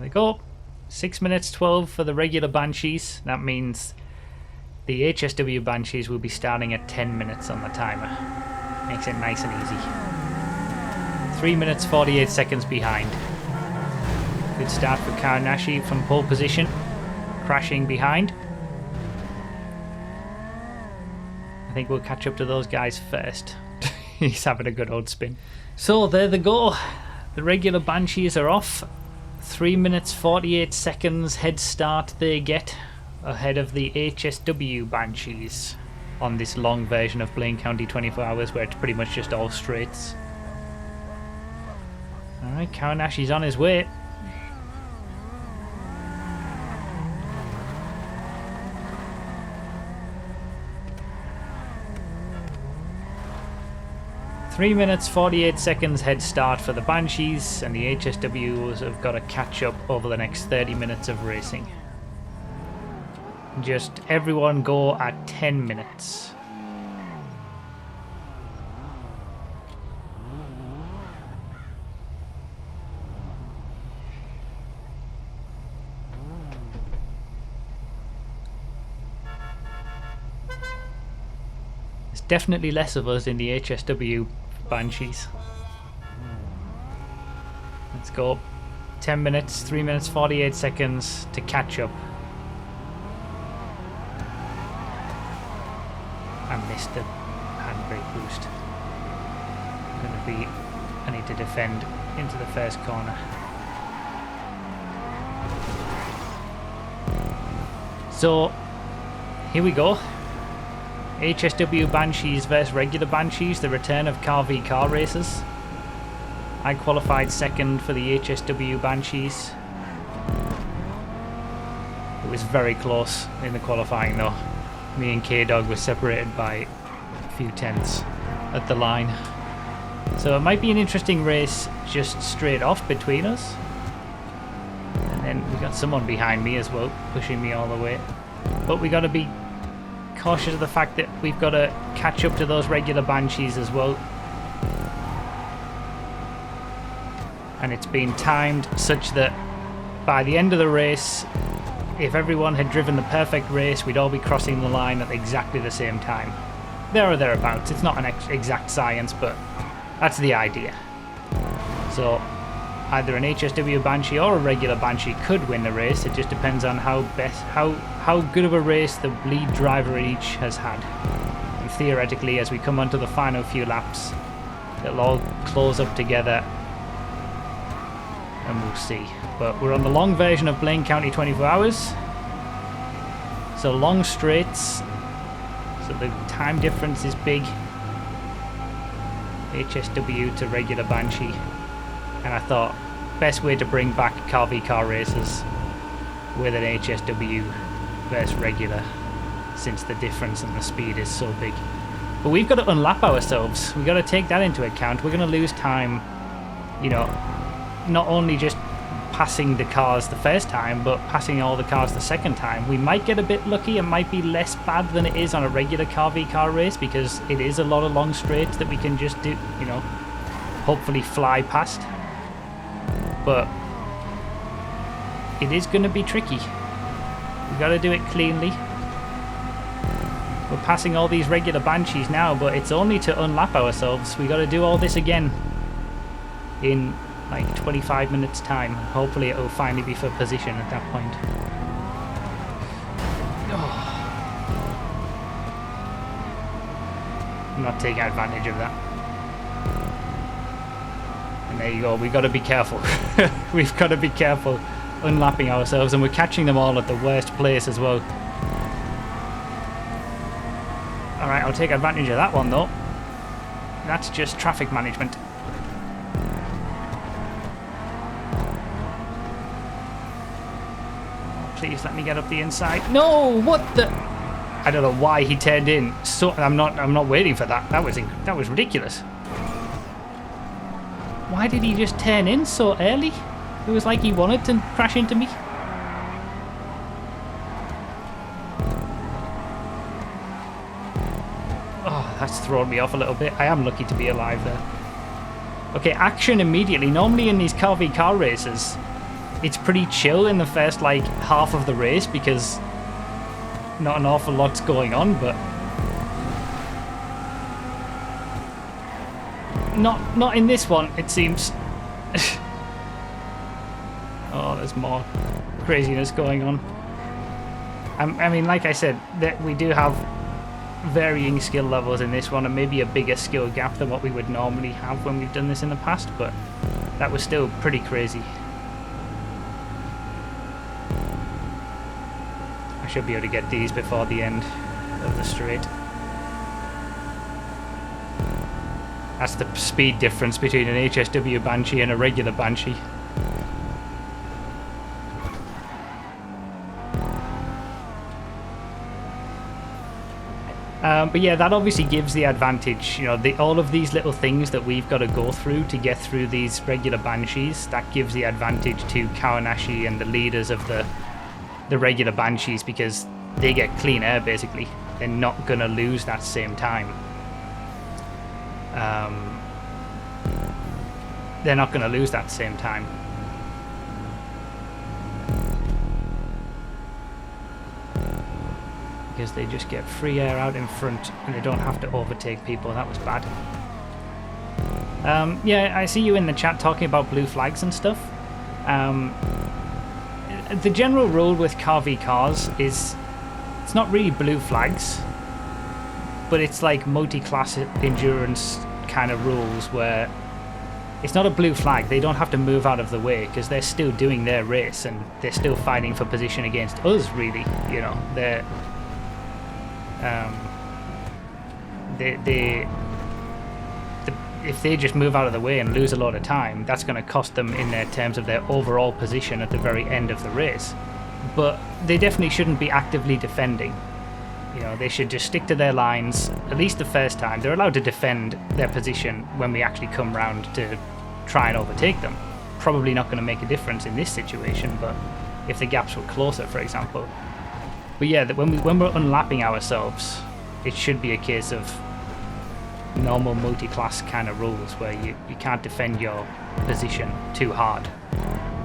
they go. 6 minutes 12 for the regular Banshees. That means the HSW Banshees will be starting at 10 minutes on the timer. Makes it nice and easy. 3 minutes 48 seconds behind. Good start for Karnashi from pole position. Crashing behind. I think we'll catch up to those guys first. He's having a good old spin. So there they go. The regular Banshees are off. 3 minutes 48 seconds head start they get ahead of the HSW Banshees on this long version of Blaine County 24 Hours where it's pretty much just all straights. Alright, Kawanashi's on his way. Three minutes 48 seconds head start for the Banshees, and the HSWs have got to catch up over the next 30 minutes of racing. Just everyone go at 10 minutes. There's definitely less of us in the HSW Banshees. Let's go. 10 minutes, 3 minutes 48 seconds to catch up. I missed the handbrake boost. I need to defend into the first corner. So here we go. HSW Banshees versus regular Banshees, the return of car v car races. I qualified second for the HSW Banshees. It was very close in the qualifying though. Me and K-Dog were separated by a few tenths at the line. So it might be an interesting race just straight off between us. And then we got someone behind me as well, pushing me all the way. But we got to be cautious of the fact that we've got to catch up to those regular Banshees as well. And it's been timed such that by the end of the race, if everyone had driven the perfect race, we'd all be crossing the line at exactly the same time. There or thereabouts. It's not an exact science, but that's the idea. So either an HSW Banshee or a regular Banshee could win the race. It just depends on how good of a race the lead driver each has had. And theoretically, as we come onto the final few laps, it'll all close up together and we'll see. But we're on the long version of Blaine County 24 Hours. So long straights. So the time difference is big. HSW to regular Banshee. And I thought, best way to bring back car v car races with an HSW versus regular, since the difference in the speed is so big. But we've got to unlap ourselves. We've got to take that into account. We're going to lose time, you know, not only just passing the cars the first time, but passing all the cars the second time. We might get a bit lucky. It might be less bad than it is on a regular car v car race, because it is a lot of long straights that we can just do, you know, hopefully fly past. But it is going to be tricky. We've got to do it cleanly. We're passing all these regular Banshees now, but it's only to unlap ourselves. We've got to do all this again in like 25 minutes time. Hopefully it will finally be for position at that point. Oh. I'm not taking advantage of that. And there you go, we've got to be careful. We've got to be careful unlapping ourselves, and we're catching them all at the worst place as well. Alright, I'll take advantage of that one though. That's just traffic management. Please let me get up the inside. No, what the? I don't know why he turned in. So I'm not waiting for that. That was ridiculous. Why did he just turn in so early? It was like he wanted to crash into me. Oh, that's thrown me off a little bit. I am lucky to be alive there. Okay, action immediately. Normally in these car v car races, it's pretty chill in the first like half of the race because not an awful lot's going on, but not in this one, it seems. Oh, there's more craziness going on. I mean, like I said, that we do have varying skill levels in this one, and maybe a bigger skill gap than what we would normally have when we've done this in the past, but that was still pretty crazy. I should be able to get these before the end of the straight. That's the speed difference between an HSW Banshee and a regular Banshee. But yeah, that obviously gives the advantage, you know, all of these little things that we've got to go through to get through these regular Banshees, that gives the advantage to Kawanashi and the leaders of the regular Banshees, because they get clean air basically. They're not going to lose that same time. They're not going to lose that same time. Because they just get free air out in front and they don't have to overtake people. That was bad. Yeah, I see you in the chat talking about blue flags and stuff. The general rule with car v cars is it's not really blue flags, but it's like multi-class endurance kind of rules where it's not a blue flag. They don't have to move out of the way because they're still doing their race and they're still fighting for position against us, really. You know, if they just move out of the way and lose a lot of time, that's going to cost them in their terms of their overall position at the very end of the race. But they definitely shouldn't be actively defending. You know, they should just stick to their lines, at least the first time. They're allowed to defend their position when we actually come round to try and overtake them. Probably not going to make a difference in this situation, but if the gaps were closer, for example. But yeah, when we're unlapping ourselves, it should be a case of normal multi-class kind of rules where you can't defend your position too hard.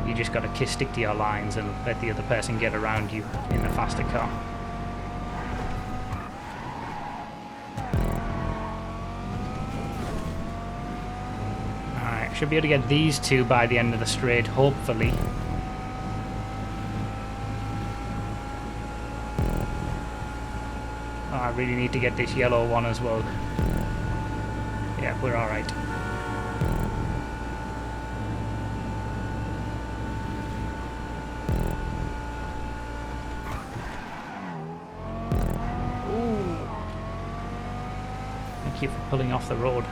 You just got to stick to your lines and let the other person get around you in the faster car. Alright, should be able to get these two by the end of the straight, hopefully. Oh, I really need to get this yellow one as well. Yeah, we're alright. Thank you for pulling off the road.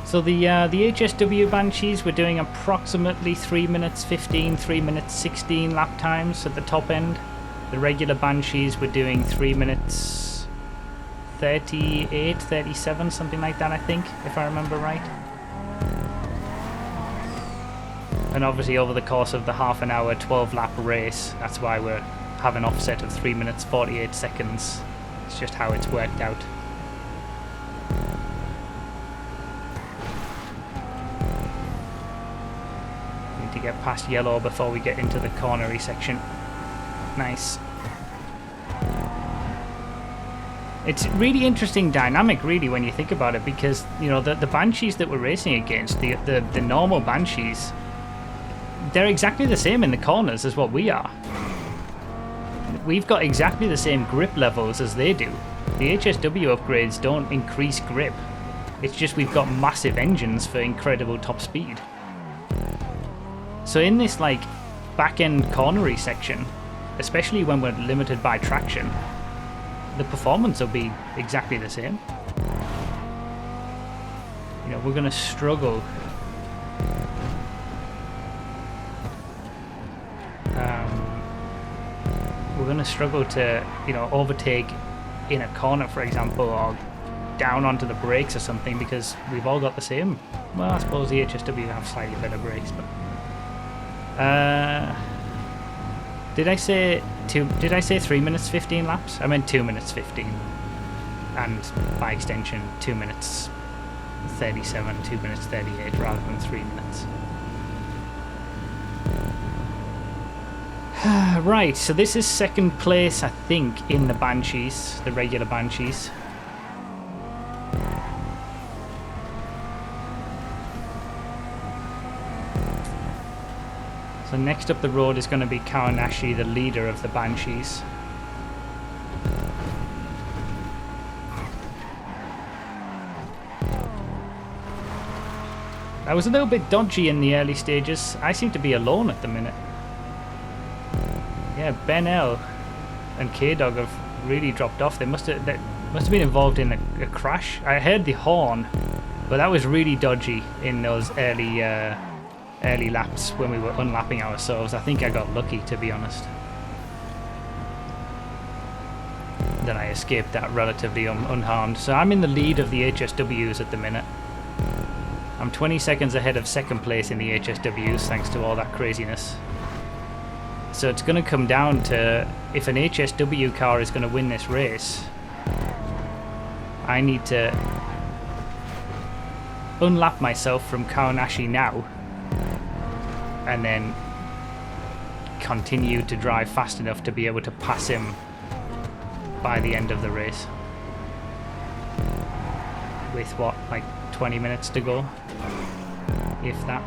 So the HSW Banshees were doing approximately 3 minutes 15, 3 minutes 16 lap times at the top end. The regular Banshees were doing 3 minutes 38, 37, something like that, I think, if I remember right. And obviously over the course of the half an hour 12 lap race, that's why we're having an offset of 3 minutes 48 seconds. It's just how it's worked out. To get past yellow before we get into the cornery section. Nice. It's really interesting dynamic, really, when you think about it, because you know the Banshees that we're racing against, the normal Banshees, they're exactly the same in the corners as what we are. We've got exactly the same grip levels as they do. The HSW upgrades don't increase grip. It's just we've got massive engines for incredible top speed. So in this like back-end cornery section, especially when we're limited by traction, the performance will be exactly the same. You know, we're going to struggle. We're going to struggle to, you know, overtake in a corner, for example, or down onto the brakes or something, because we've all got the same. Well, I suppose the HSW have slightly better brakes, but Did I say 3 minutes 15 laps? I meant 2 minutes 15. And by extension 2 minutes 37, 2 minutes 38 rather than 3 minutes. Right, so this is second place, I think, in the Banshees, the regular Banshees. So next up the road is going to be Kawanashi, the leader of the Banshees. I was a little bit dodgy in the early stages. I seem to be alone at the minute. Yeah, Ben L and K-Dog have really dropped off. They must have been involved in a crash. I heard the horn, but that was really dodgy in those early laps when we were unlapping ourselves. I think I got lucky, to be honest. Then I escaped that relatively unharmed. So I'm in the lead of the HSWs at the minute. I'm 20 seconds ahead of second place in the HSWs thanks to all that craziness. So it's going to come down to, if an HSW car is going to win this race, I need to unlap myself from Kawanashi now and then continue to drive fast enough to be able to pass him by the end of the race. With what, like 20 minutes to go? If that.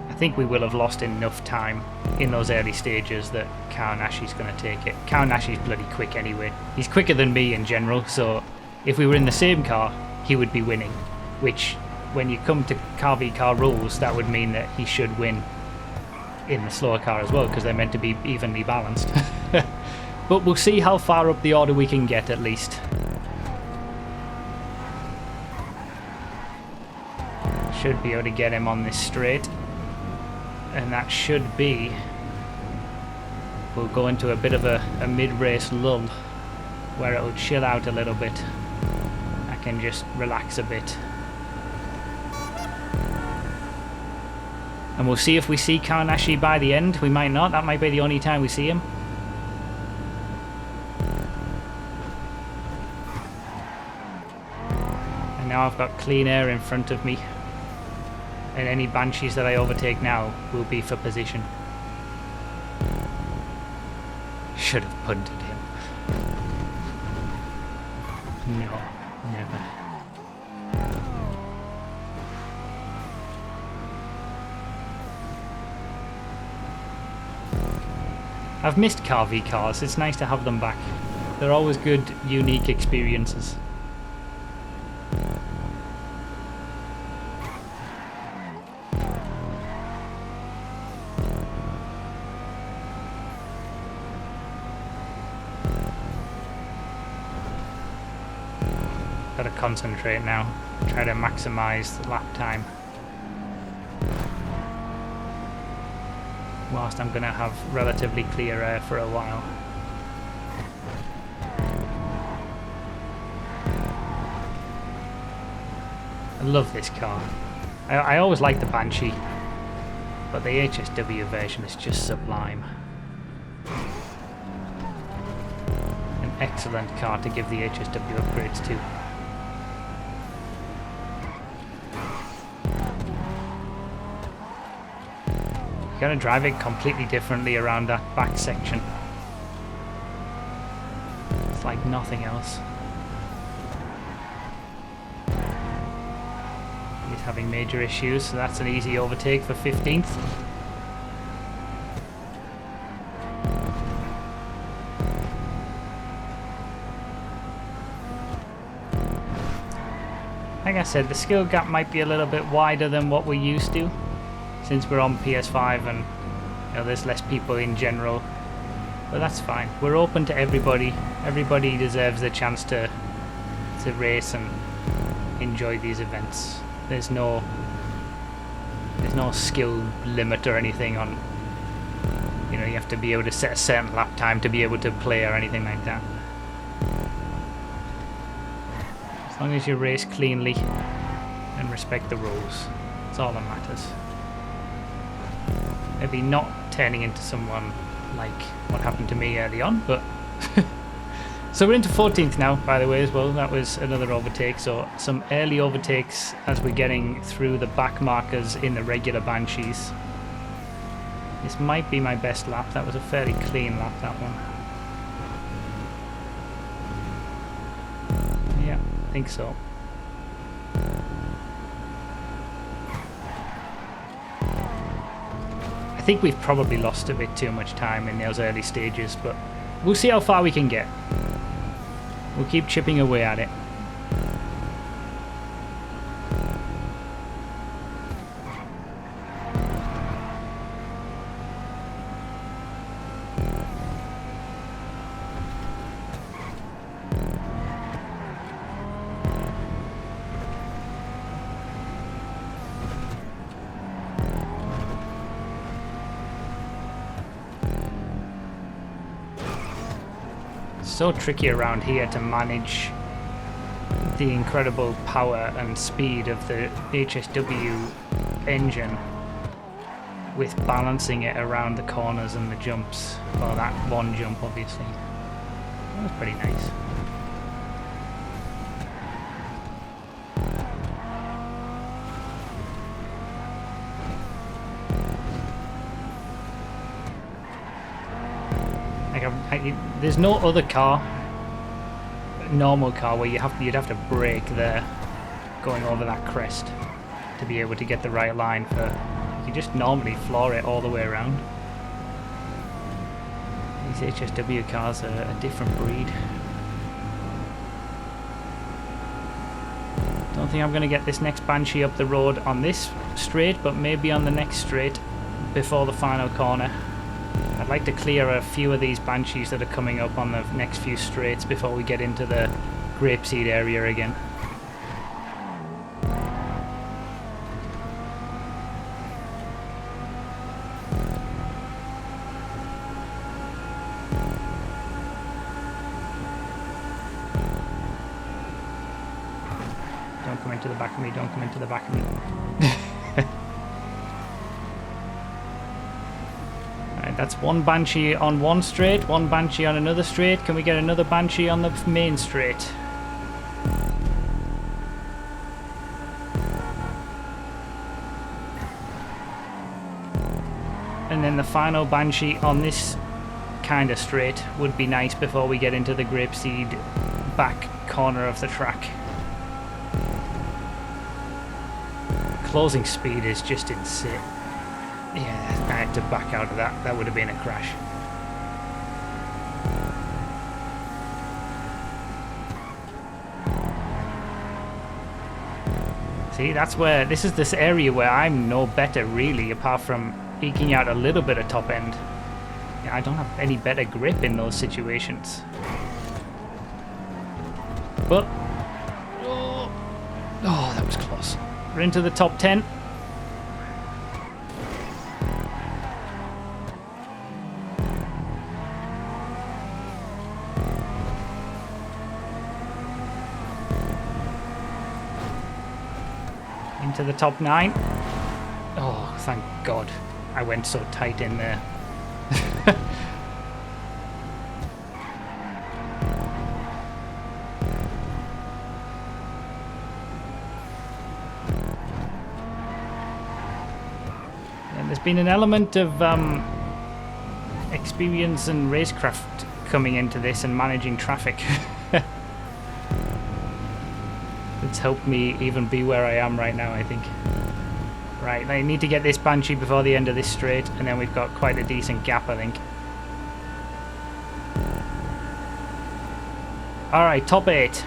I think we will have lost enough time in those early stages that Kawanashi's going to take it. Kawanashi's bloody quick anyway. He's quicker than me in general, so if we were in the same car, he would be winning. Which, when you come to car v car rules, that would mean that he should win in the slower car as well, because they're meant to be evenly balanced. But we'll see how far up the order we can get at least. Should be able to get him on this straight. And that should be... We'll go into a bit of a mid-race lull where it'll chill out a little bit. I can just relax a bit. And we'll see if we see Kawanashi by the end. We might not. That might be the only time we see him. And now I've got clean air in front of me. And any Banshees that I overtake now will be for position. Should have punted him. No, never. I've missed car v cars. It's nice to have them back. They're always good, unique experiences. Gotta concentrate now, try to maximize the lap time. Whilst I'm gonna have relatively clear air for a while. I love this car. I always liked the Banshee, but the HSW version is just sublime. An excellent car to give the HSW upgrades to. Gonna drive it completely differently around that back section. It's like nothing else. He's having major issues, so that's an easy overtake for 15th. Like I said, the skill gap might be a little bit wider than what we're used to, since we're on PS5 and there's less people in general, but that's fine. We're open to everybody. Everybody deserves the chance to race and enjoy these events. There's no skill limit or anything on, you have to be able to set a certain lap time to be able to play or anything like that. As long as you race cleanly and respect the rules, that's all that matters. Maybe not turning into someone like what happened to me early on, but... So we're into 14th now, by the way, as well. That was another overtake, so some early overtakes as we're getting through the back markers in the regular Banshees. This might be my best lap. That was a fairly clean lap, that one. Yeah, I think so. I think we've probably lost a bit too much time in those early stages, but we'll see how far we can get. We'll keep chipping away at it. So tricky around here to manage the incredible power and speed of the HSW engine with balancing it around the corners and the jumps. Well, that one jump obviously. That was pretty nice. There's no other car, normal car, where you'd have to brake there, going over that crest to be able to get the right line. For you can just normally floor it all the way around. These HSW cars are a different breed. Don't think I'm going to get this next Banshee up the road on this straight, but maybe on the next straight before the final corner. I'd like to clear a few of these Banshees that are coming up on the next few straights before we get into the grapeseed area again. Don't come into the back of me, don't come into the back of me. That's one Banshee on one straight, one Banshee on another straight. Can we get another Banshee on the main straight? And then the final Banshee on this kind of straight would be nice before we get into the grapeseed back corner of the track. Closing speed is just insane. Yeah, I had to back out of that. That would have been a crash. See, that's where... This is this area where I'm no better, really, apart from eking out a little bit of top end. Yeah, I don't have any better grip in those situations. But... Oh, that was close. We're into the top 10. Into the top 9. Oh, thank God. I went so tight in there. And there's been an element of experience and racecraft coming into this and managing traffic. It's helped me even be where I am right now, I think. Right, I need to get this Banshee before the end of this straight, and then we've got quite a decent gap, I think. Alright, top 8.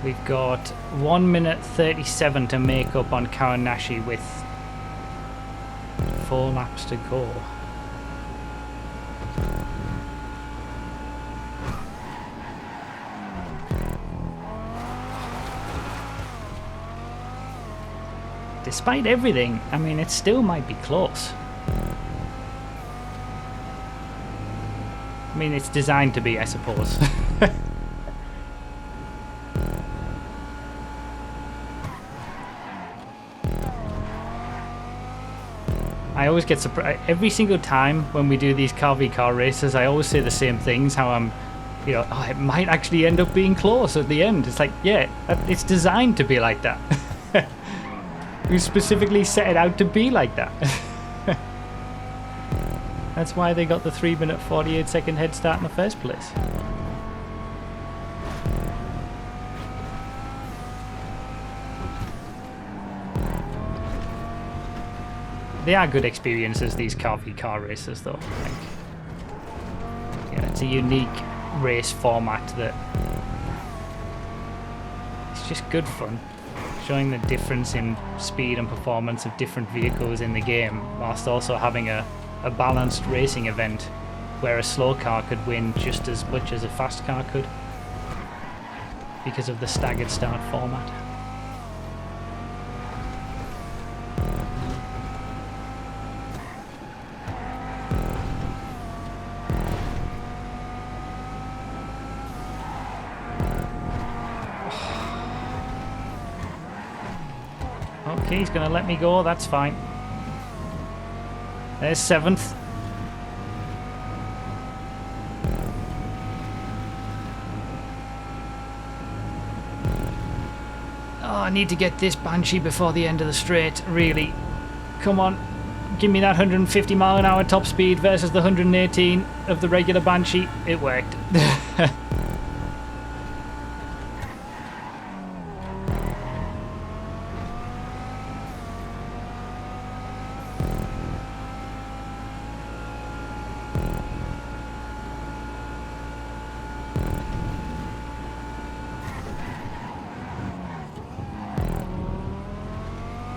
We've got 1 minute 37 to make up on Kawanashi with 4 laps to go. Despite everything, I mean, it still might be close. I mean, it's designed to be, I suppose. I always get surprised every single time when we do these car v car races. I always say the same things. How I'm, you know, oh, it might actually end up being close at the end. It's like, yeah, it's designed to be like that. We specifically set it out to be like that. That's why they got the 3-minute 48-second head start in the first place. They are good experiences, these car v car races, though. Like, yeah, it's a unique race format that it's just good fun, showing the difference in speed and performance of different vehicles in the game, whilst also having a balanced racing event where a slow car could win just as much as a fast car could because of the staggered start format. Okay, he's going to let me go, that's fine. There's 7th. Oh, I need to get this Banshee before the end of the straight, really. Come on, give me that 150 mile an hour top speed versus the 118 of the regular Banshee. It worked.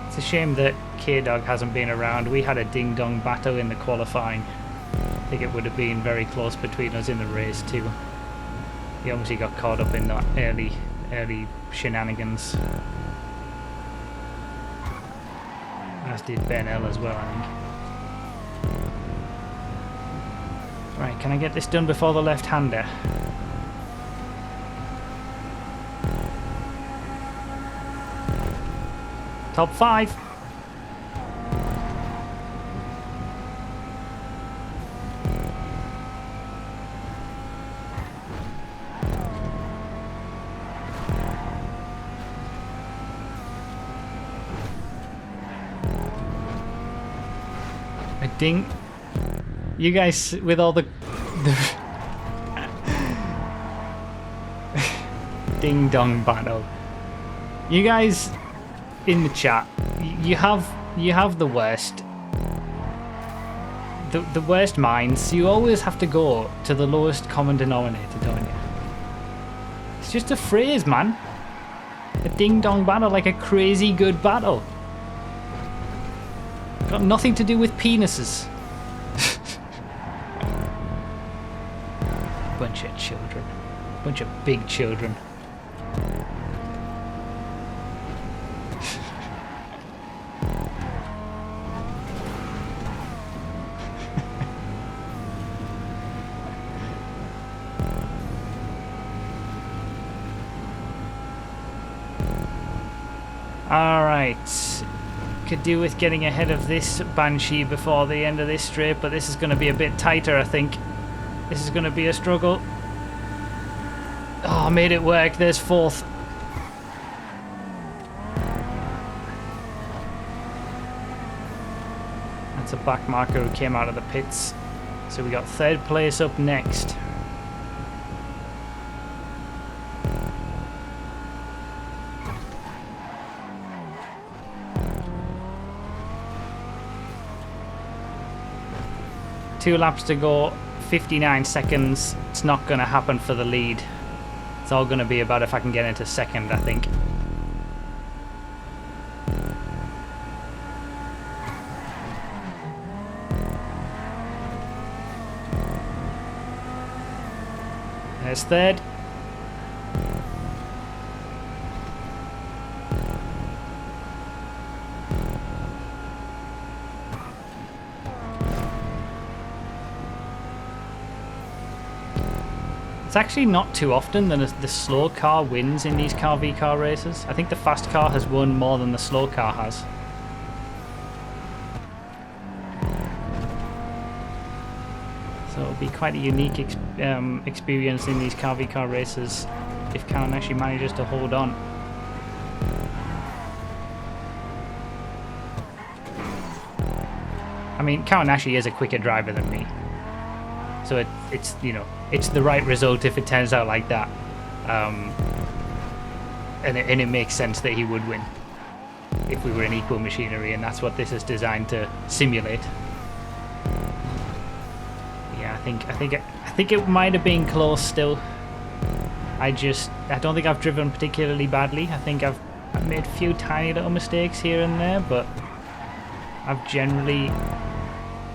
It's a shame that K-Dog hasn't been around. We had a ding-dong battle in the qualifying. I think it would have been very close between us in the race too. He obviously got caught up in that early shenanigans. As did Ben L as well, I think. Right, can I get this done before the left-hander? Top 5. A ding. You guys with all the ding dong battle. You guys in the chat, you have the worst minds. You always have to go to the lowest common denominator, don't you? It's just a phrase, man. A ding dong battle, like a crazy good battle. Got nothing to do with penises. Bunch of children. Bunch of big children. Alright, could do with getting ahead of this Banshee before the end of this straight, but this is going to be a bit tighter, I think. This is going to be a struggle. Oh, made it work. There's 4th. That's a back marker who came out of the pits. So we got 3rd place up next. Two laps to go, 59 seconds. It's not going to happen for the lead. It's all going to be about if I can get into 2nd, I think. There's 3rd. It's actually not too often that the slow car wins in these car v car races. I think the fast car has won more than the slow car has. quite a unique experience in these car v car races if Kawanashi manages to hold on. I mean, Kawanashi is a quicker driver than me, so it's you know, it's the right result if it turns out like that, and it makes sense that he would win if we were in equal machinery, and that's what this is designed to simulate. Yeah, I think it might have been close still. I don't think I've driven particularly badly. I think I've made a few tiny little mistakes here and there, but I've generally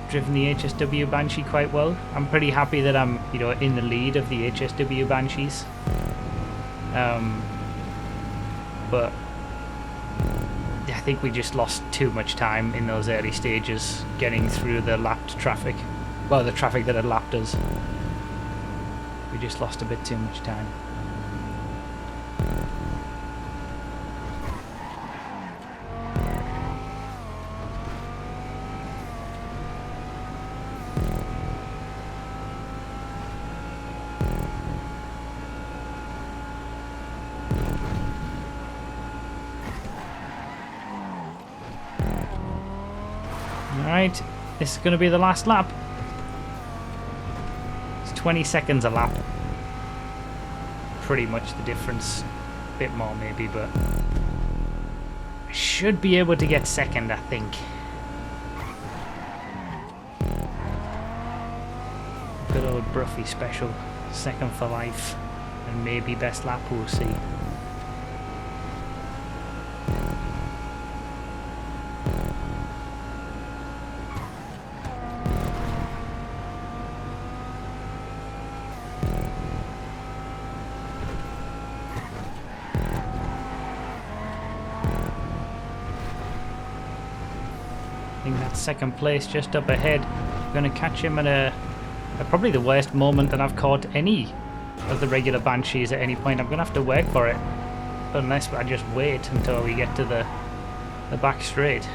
driven the HSW Banshee quite well. I'm pretty happy that I'm, you know, in the lead of the HSW Banshees. But I think we just lost too much time in those early stages getting through the lapped traffic. Well, the traffic that had lapped us. We just lost a bit too much time. Alright, this is going to be the last lap. It's 20 seconds a lap. Pretty much the difference. A bit more maybe, but I should be able to get second, I think. Good old Bruffy special. Second for life. And maybe best lap, we'll see. I think that's second place just up ahead. I'm going to catch him at probably the worst moment that I've caught any of the regular Banshees at any point. I'm going to have to work for it, unless I just wait until we get to the back straight.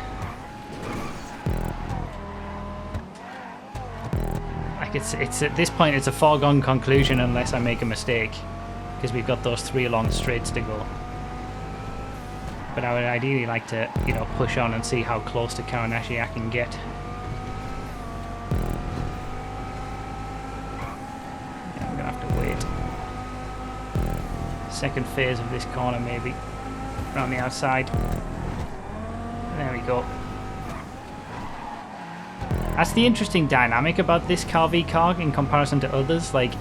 Like it's at this point it's a foregone conclusion unless I make a mistake, because we've got those 3 long straights to go. But I would ideally like to, you know, push on and see how close to Kawanashi I can get. Yeah, I'm gonna have to wait. Second phase of this corner maybe. Around the outside. There we go. That's the interesting dynamic about this car v car in comparison to others. Like,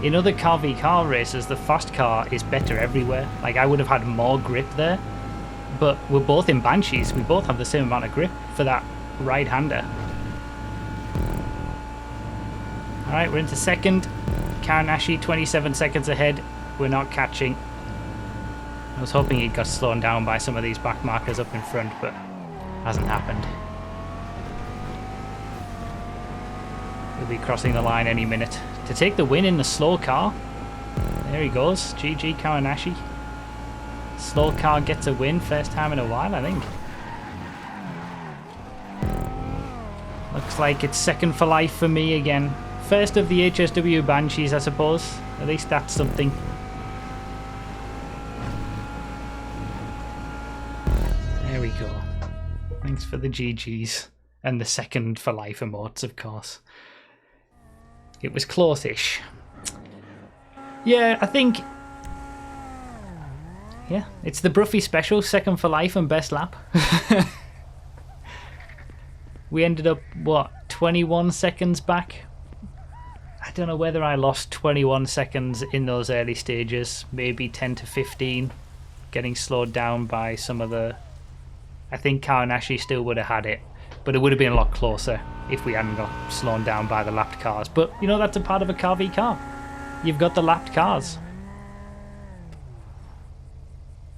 in other car v car races, the fast car is better everywhere. Like, I would have had more grip there. But we're both in Banshees. We both have the same amount of grip for that right-hander. Alright, we're into second. Kawanashi 27 seconds ahead. We're not catching. I was hoping he'd got slowed down by some of these back markers up in front, but hasn't happened. He'll be crossing the line any minute to take the win in the slow car. There he goes. GG Kawanashi. Slow car gets a win, first time in a while, I think. Looks like it's second for life for me again. First of the HSW Banshees, I suppose. At least that's something. There we go. Thanks for the GGs. And the second for life emotes, of course. It was close-ish. Yeah, I think... Yeah, it's the Bruffy special, second for life and best lap. We ended up, what, 21 seconds back? I don't know whether I lost 21 seconds in those early stages, maybe 10 to 15, getting slowed down by some of the... I think Kawanashi still would have had it, but it would have been a lot closer if we hadn't got slowed down by the lapped cars. But, you know, that's a part of a car v car. You've got the lapped cars.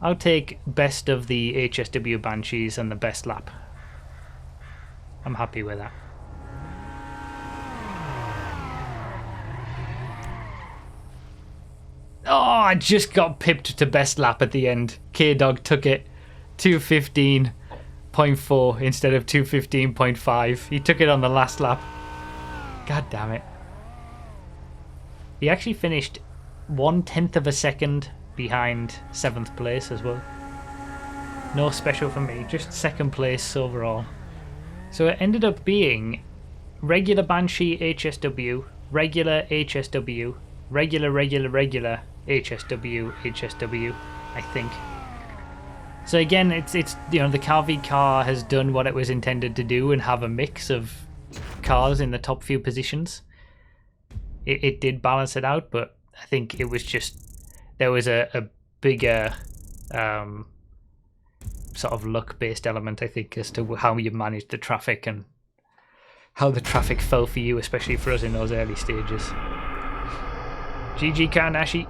I'll take best of the HSW Banshees and the best lap. I'm happy with that. Oh, I just got pipped to best lap at the end. K-Dog took it 2:15.4 instead of 2:15.5. He took it on the last lap. God damn it. He actually finished 1/10 of a second behind 7th place as well. No special for me, just 2nd place overall. So it ended up being regular Banshee HSW, regular HSW, regular HSW, I think. So again, it's the Carvey car has done what it was intended to do and have a mix of cars in the top few positions. It did balance it out, but I think it was just there was a bigger sort of luck-based element, I think, as to how you managed the traffic and how the traffic fell for you, especially for us in those early stages. GG Karnashi.